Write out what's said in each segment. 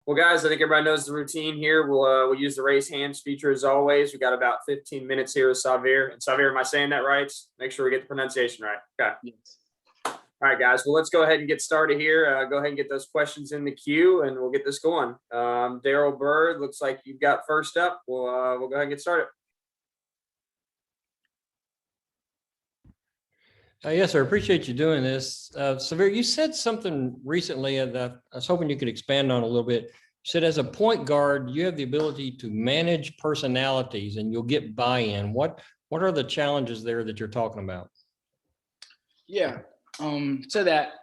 Well, guys, I think everybody knows the routine here. We'll use the raise hands feature as always. We got about 15 minutes here with Sahvir. And Sahvir, am I saying that right? Make sure we get the pronunciation right. Okay. Yes. All right, guys. Well, let's go ahead and get started here. Go ahead and get those questions in the queue, and we'll get this going. Daryl Bird, looks like you've got first up. We'll go ahead and get started. Yes, sir. Appreciate you doing this. Sahvir, you said something recently that I was hoping you could expand on a little bit. You said as a point guard, you have the ability to manage personalities and you'll get buy-in. What are the challenges there that you're talking about? Yeah. So that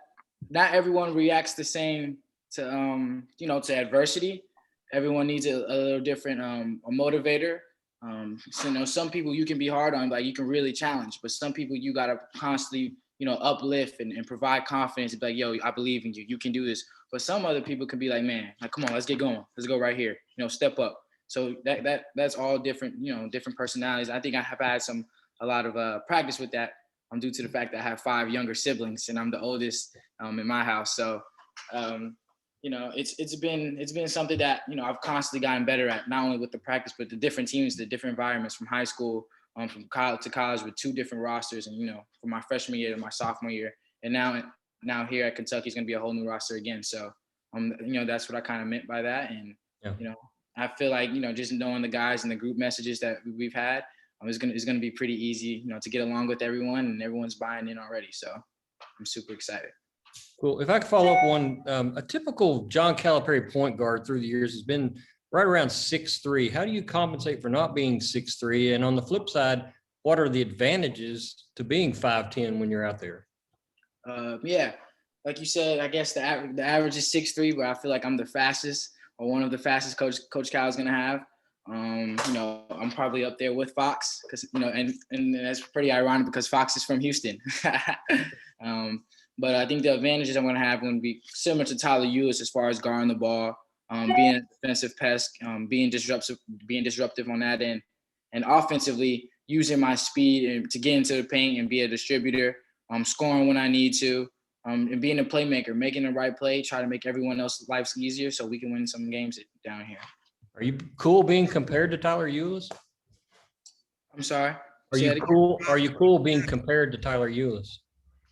not everyone reacts the same to, to adversity. Everyone needs a little different a motivator. So, some people you can be hard on, like you can really challenge, but some people you got to constantly, uplift and provide confidence and be like, yo, I believe in you. You can do this. But some other people can be like, man, like, come on, let's get going. Let's go right here. Step up. So that's all different, different personalities. I think I have had a lot of practice with that due to the fact that I have 5 younger siblings and I'm the oldest in my house. So, it's been something that, I've constantly gotten better at, not only with the practice, but the different teams, the different environments from high school, from college to college with 2 different rosters. And, from my freshman year to my sophomore year. And now here at Kentucky is going to be a whole new roster again. So, that's what I kind of meant by that. And, I feel like, just knowing the guys and the group messages that we've had, it's going to be pretty easy, to get along with everyone, and everyone's buying in already. So I'm super excited. Cool. If I could follow up one, a typical John Calipari point guard through the years has been right around 6'3". How do you compensate for not being 6'3"? And on the flip side, what are the advantages to being 5'10" when you're out there? Yeah, like you said, I guess the average is 6'3", but I feel like I'm the fastest, or one of the fastest Coach Cal is going to have. I'm probably up there with Fox because, and that's pretty ironic because Fox is from Houston. But I think the advantages I'm going to have going to be similar to Tyler Ulis as far as guarding the ball, being a defensive pest, being disruptive on that end, and offensively using my speed to get into the paint and be a distributor, scoring when I need to, and being a playmaker, making the right play, try to make everyone else's lives easier so we can win some games down here. Are you cool being compared to Tyler Ulis? I'm sorry? Are you cool being compared to Tyler Ulis?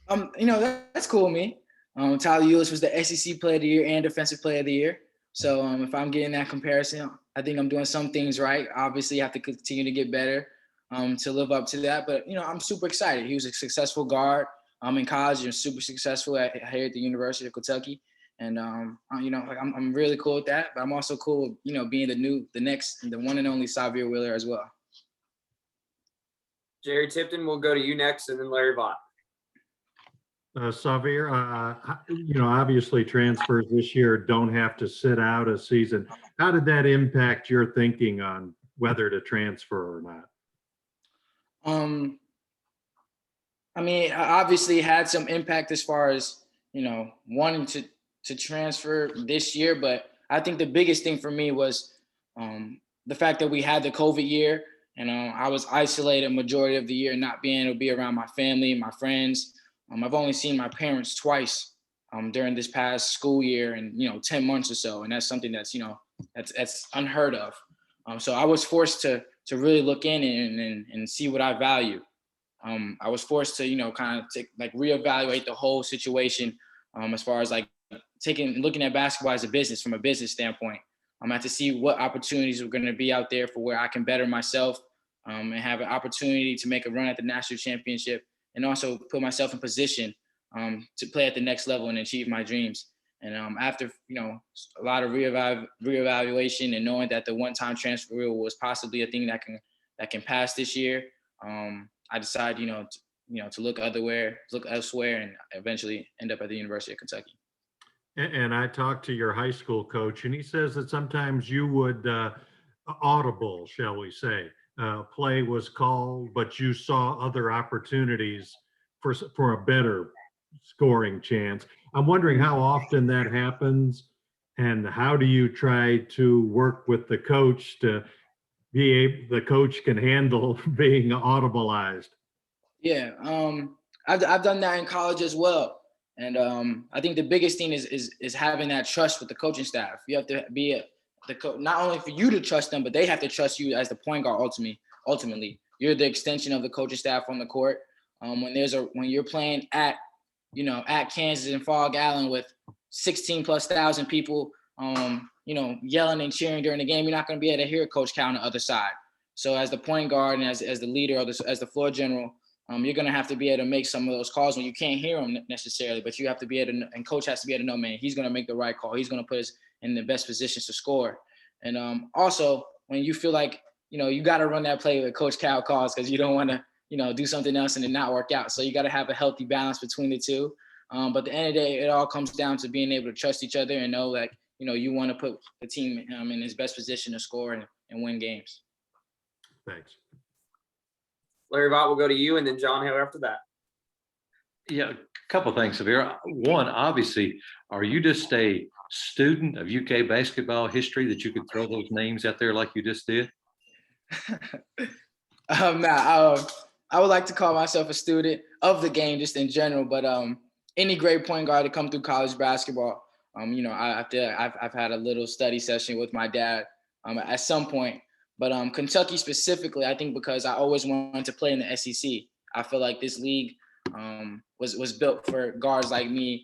That's cool with me. Tyler Ulis was the SEC Player of the Year and Defensive Player of the Year. So if I'm getting that comparison, I think I'm doing some things right. Obviously, I have to continue to get better to live up to that. But, I'm super excited. He was a successful guard in college and super successful here at the University of Kentucky. And, I'm really cool with that. But I'm also cool with, being the one and only Sahvir Wheeler as well. Jerry Tipton, we'll go to you next, and then Larry Vaught. Sahvir, obviously transfers this year don't have to sit out a season. How did that impact your thinking on whether to transfer or not? I obviously had some impact as far as, wanting to transfer this year, but I think the biggest thing for me was the fact that we had the COVID year, and I was isolated majority of the year, not being able to be around my family, my friends. I've only seen my parents twice during this past school year in 10 months or so, and that's something that's that's unheard of. So I was forced to really look in and see what I value. I was forced to kind of reevaluate the whole situation as far as looking at basketball as a business from a business standpoint. I had to see what opportunities were going to be out there for where I can better myself and have an opportunity to make a run at the national championship, and also put myself in position to play at the next level and achieve my dreams. And after a lot of reevaluation and knowing that the one-time transfer rule was possibly a thing that can pass this year, I decided to look elsewhere, and eventually end up at the University of Kentucky. And I talked to your high school coach, and he says that sometimes you would audible, shall we say. Play was called, but you saw other opportunities for a better scoring chance. I'm wondering how often that happens, and how do you try to work with the coach to the coach can handle being audibleized? Yeah, I've done that in college as well. And I think the biggest thing is having that trust with the coaching staff. You have to be not only for you to trust them, but they have to trust you as the point guard. Ultimately, you're the extension of the coaching staff on the court. When you're playing at Kansas and Fog Allen with 16,000+ people, yelling and cheering during the game, you're not going to be able to hear Coach Cal on the other side. So as the point guard and as the leader or as the floor general, you're going to have to be able to make some of those calls when you can't hear them necessarily, but you have to be able to, and coach has to be able to know, man, he's going to make the right call. He's going to put us in the best positions to score. And also when you feel like, you got to run that play that Coach Cal calls, because you don't want to, do something else and it not work out. So you got to have a healthy balance between the two. But at the end of the day, it all comes down to being able to trust each other and know that, you want to put the team in his best position to score and win games. Thanks. Larry Vaught, will go to you, and then John Hale after that. Yeah, a couple of things, Sahvir. One, obviously, are you just a student of UK basketball history that you could throw those names out there like you just did? I would like to call myself a student of the game just in general, but any great point guard to come through college basketball, I've had a little study session with my dad at some point. But Kentucky specifically, I think because I always wanted to play in the SEC. I feel like this league was built for guards like me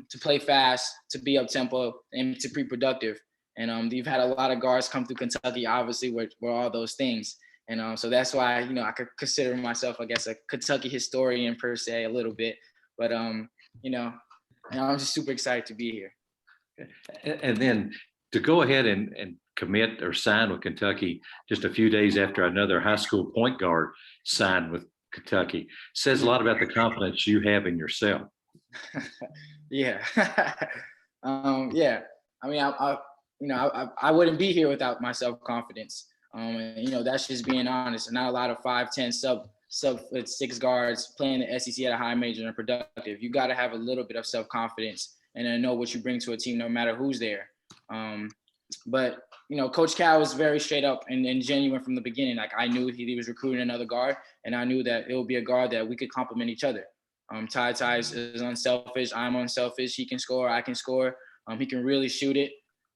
to play fast, to be up-tempo, and to be productive. And you've had a lot of guards come through Kentucky, obviously, were all those things. And so that's why, I could consider myself, I guess, a Kentucky historian per se a little bit. But, and I'm just super excited to be here. And then to go ahead and commit or sign with Kentucky just a few days after another high school point guard signed with Kentucky says a lot about the confidence you have in yourself. Yeah. Yeah. I mean, I wouldn't be here without my self-confidence. That's just being honest. Not a lot of 5'10" sub-6 guards playing the SEC at a high major and productive. You got to have a little bit of self-confidence and then know what you bring to a team, no matter who's there. But Coach Cal was very straight up and genuine from the beginning. Like, I knew he was recruiting another guard, and I knew that it would be a guard that we could complement each other. Ty is unselfish. I'm unselfish. He can score. I can score. He can really shoot it.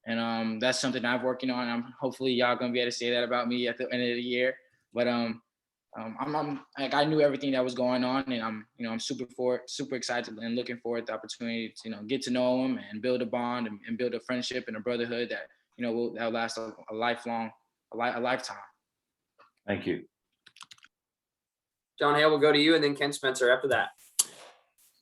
And that's something I'm working on. Hopefully y'all gonna be able to say that about me at the end of the year. But I'm like, I knew everything that was going on, and I'm super excited and looking forward to the opportunity to get to know him and build a bond and build a friendship and a brotherhood that that'll last a lifetime. Thank you. John Hale, will go to you, and then Ken Spencer after that.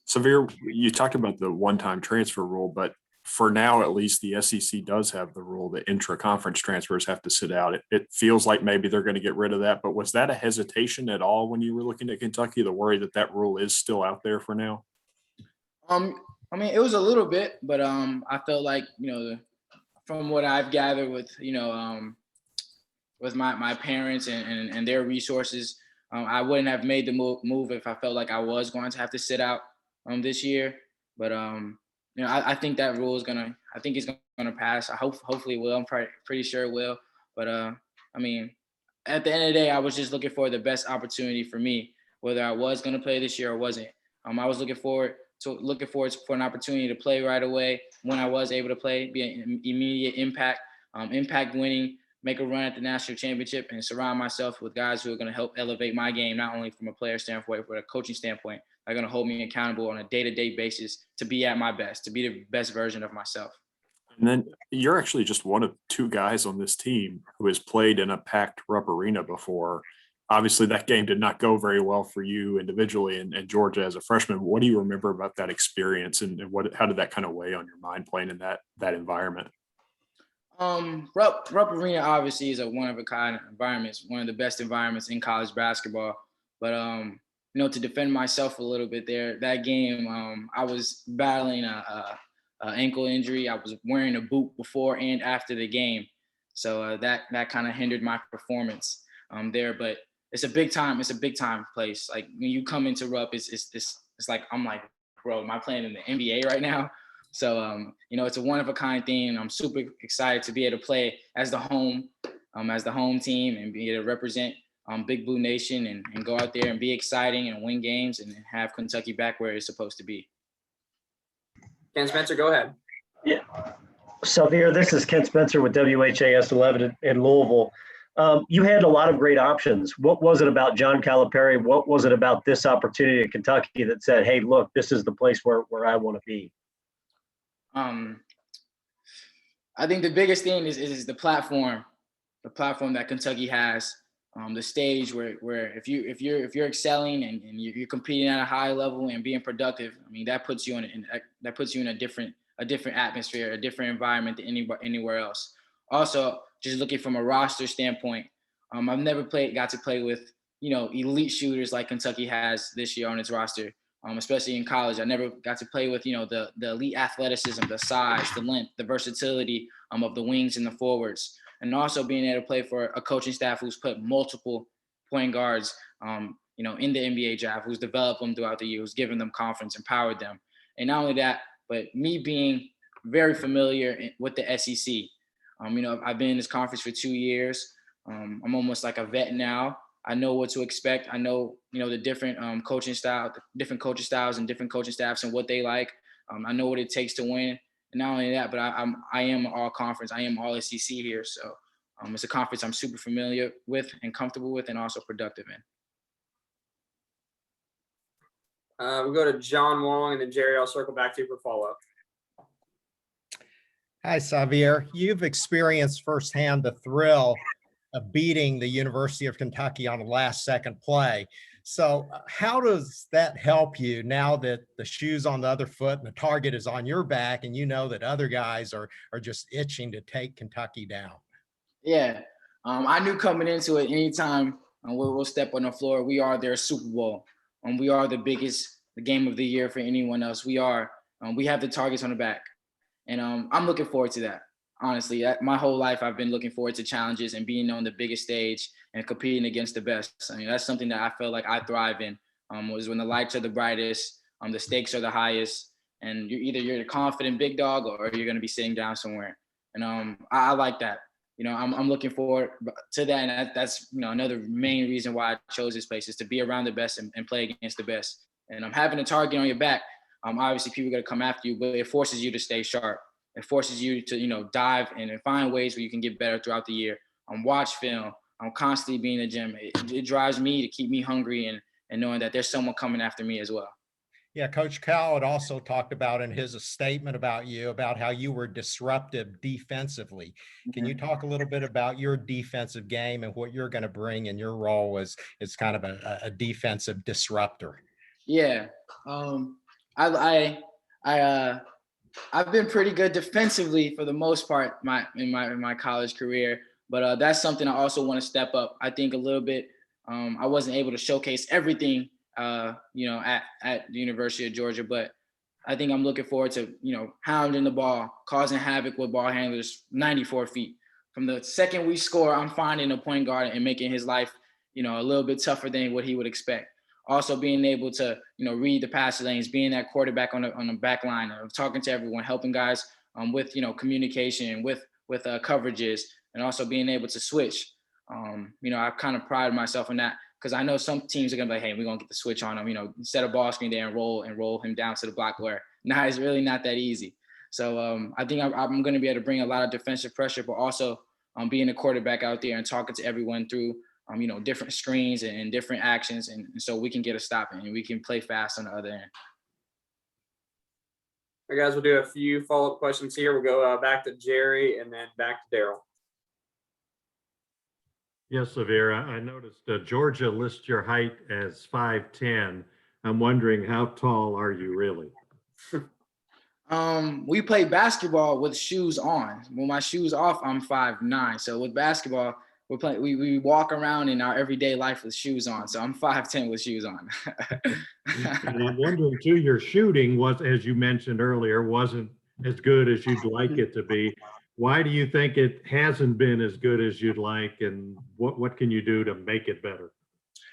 Sahvir, you talked about the one-time transfer rule, but for now, at least, the SEC does have the rule that intra-conference transfers have to sit out. It feels like maybe they're going to get rid of that, but was that a hesitation at all when you were looking at Kentucky, the worry that that rule is still out there for now? I mean, it was a little bit, but I felt like, from what I've gathered with, with my parents and their resources, I wouldn't have made the move if I felt like I was going to have to sit out this year. But I think that rule is it's gonna pass. Hopefully it will. I'm pretty sure it will. But I mean, at the end of the day, I was just looking for the best opportunity for me, whether I was gonna play this year or wasn't. I was looking forward for an opportunity to play right away when I was able to play, be an immediate impact winning, make a run at the national championship, and surround myself with guys who are going to help elevate my game, not only from a player standpoint, but a coaching standpoint. They're going to hold me accountable on a day-to-day basis to be at my best, to be the best version of myself. And then you're actually just one of two guys on this team who has played in a packed Rupp arena before. Obviously, that game did not go very well for you individually and Georgia as a freshman. What do you remember about that experience, and how did that kind of weigh on your mind playing in that environment? Rupp Arena obviously is a one-of-a-kind environment, one of the best environments in college basketball. But to defend myself a little bit there, that game, I was battling a ankle injury. I was wearing a boot before and after the game, so that kind of hindered my performance there. But it's a big time place. Like, when you come into Rupp, it's like, I'm like, bro, am I playing in the NBA right now? So it's a one-of-a-kind thing, and I'm super excited to be able to play as the home team and be able to represent Big Blue Nation and go out there and be exciting and win games and have Kentucky back where it's supposed to be. Ken Spencer, go ahead. Yeah. Sahvir, this is Ken Spencer with WHAS 11 in Louisville. You had a lot of great options. What was it about John Calipari? What was it about this opportunity at Kentucky that said, hey, look, this is the place where I want to be? I think the biggest thing is the platform that Kentucky has, the stage where if you're excelling and you're competing at a high level and being productive, I mean that puts you in a different atmosphere, a different environment than anywhere else. Also, just looking from a roster standpoint, I've never got to play with elite shooters like Kentucky has this year on its roster. Especially in college, I never got to play with the elite athleticism, the size, the length, the versatility of the wings and the forwards, and also being able to play for a coaching staff who's put multiple point guards, in the NBA draft, who's developed them throughout the year, who's given them confidence, empowered them, and not only that, but me being very familiar with the SEC. I've been in this conference for 2 years. I'm almost like a vet now. I know what to expect. I know, the different coaching styles and different coaching staffs and what they like. I know what it takes to win. And not only that, but I am all conference. I am all SEC here. So it's a conference I'm super familiar with and comfortable with and also productive in. We'll go to John Wong and then Jerry, I'll circle back to you for follow-up. Hi, Sahvir. You've experienced firsthand the thrill of beating the University of Kentucky on a last-second play. So how does that help you now that the shoe's on the other foot and the target is on your back and you know that other guys are just itching to take Kentucky down? Yeah, I knew coming into it, anytime we'll step on the floor, we are their Super Bowl. We are the biggest game of the year for anyone else. We have the targets on the back. And I'm looking forward to that. Honestly, my whole life, I've been looking forward to challenges and being on the biggest stage and competing against the best. I mean, that's something that I feel like I thrive in, was when the lights are the brightest, the stakes are the highest, and you're the confident big dog or you're going to be sitting down somewhere. And I like that. I'm looking forward to that. And that's, another main reason why I chose this place is to be around the best and play against the best. And having a target on your back, obviously people are going to come after you, but it forces you to stay sharp. It forces you to, dive and find ways where you can get better throughout the year. Watch film. I'm constantly being in the gym. It drives me to keep me hungry and knowing that there's someone coming after me as well. Yeah, Coach Cal had also talked about in his statement about you, about how you were disruptive defensively. Can you talk a little bit about your defensive game and what you're going to bring in your role as kind of a defensive disruptor? Yeah, I've been pretty good defensively for the most part in my college career, but that's something I also want to step up. I think a little bit. I wasn't able to showcase everything, at the University of Georgia, but I think I'm looking forward to hounding the ball, causing havoc with ball handlers 94 feet. From the second we score, I'm finding a point guard and making his life a little bit tougher than what he would expect. Also being able to, read the passing lanes, being that quarterback on the back line, talking to everyone, helping guys with, communication, with coverages, and also being able to switch. I've kind of prided myself on that because I know some teams are going to be like, hey, we're going to get the switch on him, set a ball screen there and roll him down to the block where now it's really not that easy. So I think I'm going to be able to bring a lot of defensive pressure, but also being a quarterback out there and talking to everyone through different screens and different actions. And so we can get a stop and we can play fast on the other end. All right, guys, we'll do a few follow-up questions here. We'll go back to Jerry and then back to Daryl. Yes, Sahvir, I noticed Georgia lists your height as 5'10". I'm wondering, how tall are you really? We play basketball with shoes on. When my shoes off, I'm 5'9". So with basketball, we walk around in our everyday life with shoes on. So I'm 5'10" with shoes on. And I'm wondering too, your shooting was, as you mentioned earlier, wasn't as good as you'd like it to be. Why do you think it hasn't been as good as you'd like, and what can you do to make it better?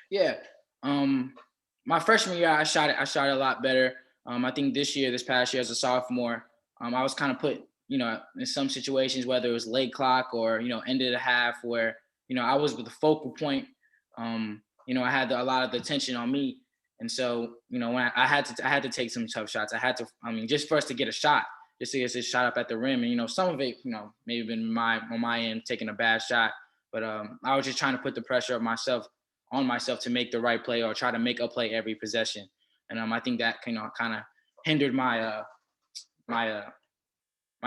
Yeah. My freshman year, I shot a lot better. I think this past year as a sophomore, I was kind of put, in some situations, whether it was late clock or, end of the half where, I was with the focal point. I had a lot of the attention on me. And so, when I had to take some tough shots. Just for us to get a shot, just to get this shot up at the rim. And, some of it, maybe been on my end, taking a bad shot. But I was just trying to put the pressure on myself to make the right play or try to make a play every possession. And I think that, kind of hindered my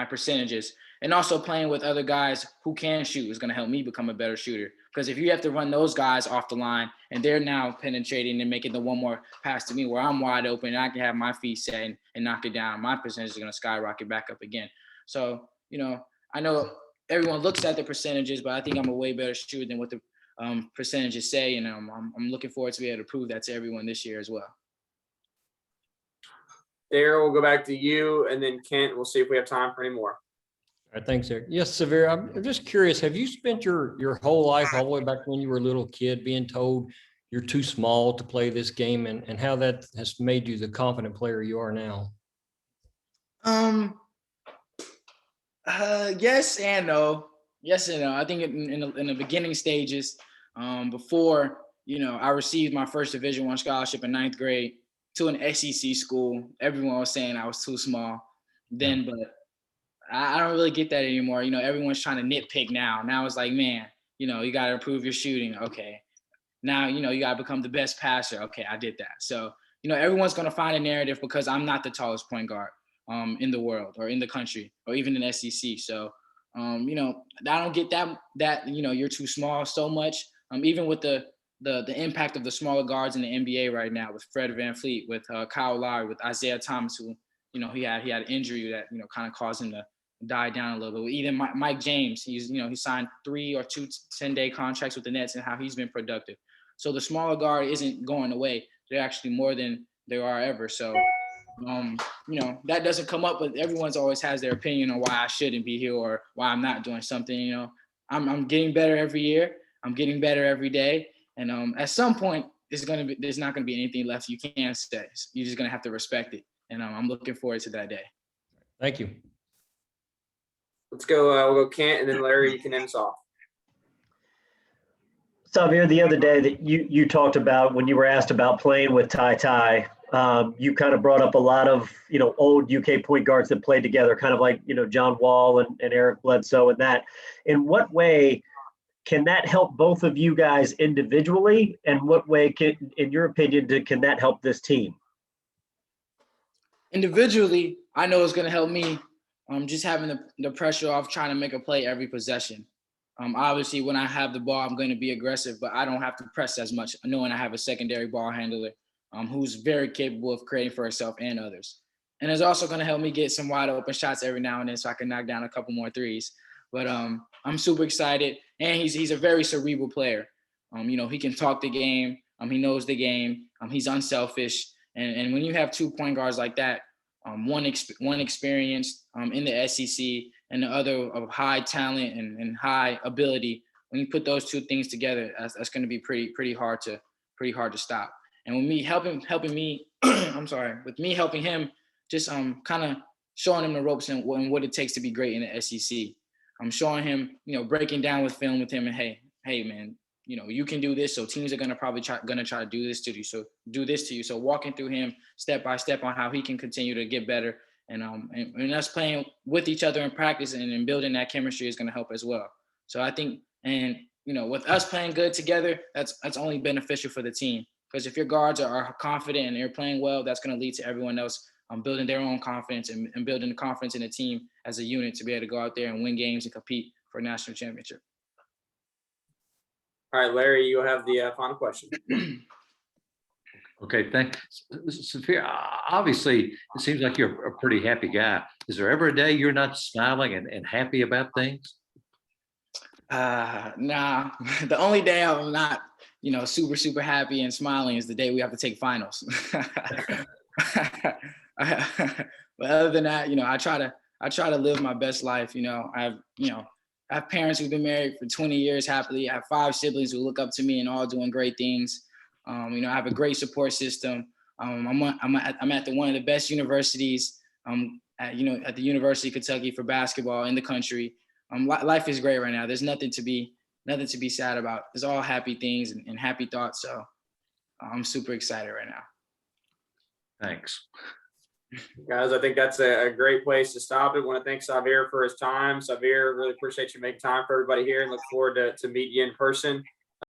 percentages. And also playing with other guys who can shoot is going to help me become a better shooter. Because if you have to run those guys off the line and they're now penetrating and making the one more pass to me where I'm wide open and I can have my feet set and knock it down, my percentage is going to skyrocket back up again. So, I know everyone looks at the percentages, but I think I'm a way better shooter than what the percentages say. And I'm looking forward to be able to prove that to everyone this year as well. Daryl, we'll go back to you, and then Kent, we'll see if we have time for any more. All right, thanks, Eric. Yes, Sahvir, I'm just curious, have you spent your whole life, all the way back when you were a little kid, being told you're too small to play this game, and how that has made you the confident player you are now? Yes and no. Yes and no. I think in the beginning stages, before, I received my first Division I scholarship in 9th grade to an SEC school, everyone was saying I was too small then, but I don't really get that anymore. Everyone's trying to nitpick now. Now it's like, man, you got to improve your shooting. Okay. Now, you got to become the best passer. Okay, I did that. So, everyone's going to find a narrative because I'm not the tallest point guard in the world or in the country or even in SEC. So, I don't get that you're too small so much. Even with the impact of the smaller guards in the NBA right now with Fred VanVleet, with Kyle Lowry, with Isaiah Thomas, who, he had an injury that, kind of caused him to die down a little bit. Even Mike James, he signed 3 or 2 10-day contracts with the Nets and how he's been productive. So the smaller guard isn't going away. They're actually more than there are ever. So, that doesn't come up, but everyone's always has their opinion on why I shouldn't be here or why I'm not doing something. I'm getting better every year. I'm getting better every day. And at some point, there's not going to be anything left you can say. You're just going to have to respect it. And I'm looking forward to that day. Thank you. Let's go. We'll go Kent, and then Larry, you can end us off. Sahvir, the other day that you talked about when you were asked about playing with Ty, you kind of brought up a lot of, old UK point guards that played together, kind of like, John Wall and Eric Bledsoe and that. In what way can that help both of you guys individually? And what way in your opinion, can that help this team? Individually, I know it's going to help me. Just having the pressure off trying to make a play every possession. Obviously, when I have the ball, I'm going to be aggressive, but I don't have to press as much, knowing I have a secondary ball handler who's very capable of creating for herself and others. And it's also going to help me get some wide open shots every now and then so I can knock down a couple more threes. But I'm super excited. And he's a very cerebral player. He can talk the game. He knows the game. He's unselfish. And when you have 2 point guards like that, one experienced in the SEC and the other of high talent and high ability, when you put those 2 things together, that's going to be pretty hard to stop. And with me helping me, with me helping him, just kind of showing him the ropes and what it takes to be great in the SEC. I'm showing him, breaking down with film with him, and hey man, you can do this. So teams are going to probably try to do this to you. So do this to you. So walking through him step by step on how he can continue to get better, and us playing with each other in practice and building that chemistry is going to help as well. So I think, with us playing good together, that's only beneficial for the team. Because if your guards are confident and they're playing well, that's going to lead to everyone else building their own confidence and building the confidence in the team as a unit to be able to go out there and win games and compete for a national championship. All right, Larry, you have the final question. Okay, thanks. Sahvir, obviously, it seems like you're a pretty happy guy. Is there ever a day you're not smiling and happy about things? Nah, the only day I'm not, super, super happy and smiling is the day we have to take finals. But other than that, I try to live my best life. I have parents who've been married for 20 years happily. I have 5 siblings who look up to me and all doing great things. I have a great support system. I'm at one of the best universities at the University of Kentucky for basketball in the country. Life is great right now. There's nothing to be sad about. It's all happy things and happy thoughts. So I'm super excited right now. Thanks. Guys, I think that's a great place to stop it. Want to thank Sahvir for his time. Sahvir, really appreciate you making time for everybody here and look forward to meet you in person.